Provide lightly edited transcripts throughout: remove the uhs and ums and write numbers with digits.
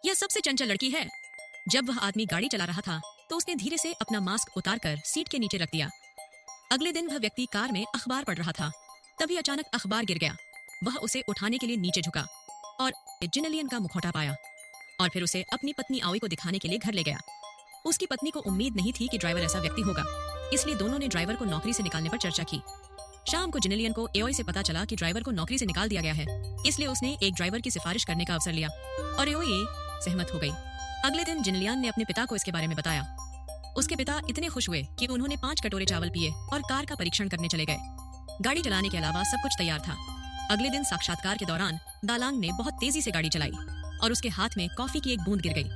यह सबसे चंचल लड़की है। जब वह आदमी गाड़ी चला रहा था तो उसने धीरे से अपना मास्क उतारकर सीट के नीचे रख दिया। अगले दिन वह व्यक्ति कार में अखबार पढ़ रहा था। तभी अचानक अखबार गिर गया। वह उसे उठाने के लिए नीचे झुका और जिनेलियन का मुखौटा पाया और फिर उसे अपनी पत्नी आओई को दिखाने के लिए घर ले गया। उसकी पत्नी को उम्मीद नहीं थी कि ड्राइवर ऐसा व्यक्ति होगा, इसलिए दोनों ने ड्राइवर को नौकरी से निकालने पर चर्चा की। शाम को जिनेलियन को एओई से पता चला कि ड्राइवर को नौकरी से निकाल दिया गया है, इसलिए उसने एक ड्राइवर की सिफारिश करने का अवसर लिया और एओई सहमत हो गई। अगले दिन जिनेलियन ने अपने पिता को इसके बारे में बताया। उसके पिता इतने खुश हुए कि उन्होंने 5 कटोरे चावल पिए और कार का परीक्षण करने चले गए। गाड़ी चलाने के अलावा सब कुछ तैयार था। अगले दिन साक्षात्कार के दौरान दालांग ने बहुत तेजी से गाड़ी चलाई और उसके हाथ में कॉफी की एक बूंद गिर गई।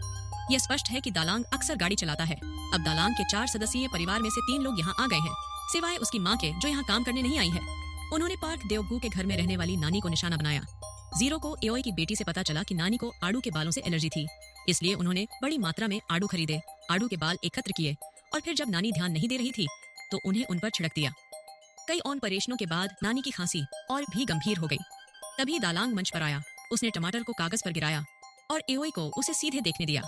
यह स्पष्ट है कि दालांग अक्सर गाड़ी चलाता है। अब दालांग के 4 सदस्यीय परिवार में से 3 लोग यहाँ आ गए हैं, सिवाय उसकी माँ के, जो यहाँ काम करने नहीं आई है। उन्होंने पार्क देओगू के घर में रहने वाली नानी को निशाना बनाया। जीरो को एओई की बेटी से पता चला कि नानी को आड़ू के बालों से एलर्जी थी, इसलिए उन्होंने बड़ी मात्रा में आड़ू खरीदे, आड़ू के बाल एकत्र किए और फिर जब नानी ध्यान नहीं दे रही थी तो उन्हें उन पर छिड़क दिया। कई ऑपरेशनों के बाद नानी की खांसी और भी गंभीर हो गई। तभी दालांग मंच पर आया। उसने टमाटर को कागज पर गिराया और एओई को उसे सीधे देखने दिया।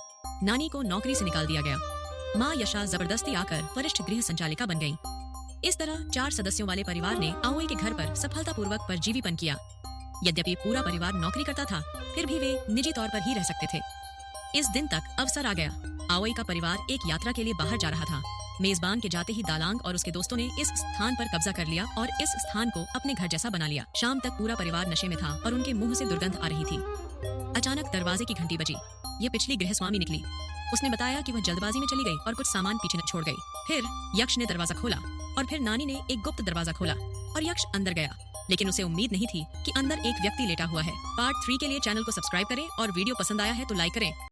नानी को नौकरी से निकाल दिया गया। माँ यशा जबरदस्ती आकर वरिष्ठ गृह संचालिका बन गई। इस तरह 4 सदस्यों वाले परिवार ने आओई के घर पर सफलतापूर्वक परजीवीपन किया। यद्यपि पूरा परिवार नौकरी करता था, फिर भी वे निजी तौर पर ही रह सकते थे। इस दिन तक अवसर आ गया। आओई का परिवार एक यात्रा के लिए बाहर जा रहा था। मेजबान के जाते ही दालांग और उसके दोस्तों ने इस स्थान पर कब्जा कर लिया और इस स्थान को अपने घर जैसा बना लिया। शाम तक पूरा परिवार नशे में था और उनके मुंह से दुर्गंध आ रही थी। अचानक दरवाजे की घंटी बजी। ये पिछली गृहस्वामी निकली। उसने बताया कि वह जल्दबाजी में चली गई और कुछ सामान पीछे न छोड़ गई। फिर यक्ष ने दरवाजा खोला और फिर नानी ने एक गुप्त दरवाजा खोला और यक्ष अंदर गया, लेकिन उसे उम्मीद नहीं थी कि अंदर एक व्यक्ति लेटा हुआ है। पार्ट 3 के लिए चैनल को सब्सक्राइब करें और वीडियो पसंद आया है तो लाइक करें।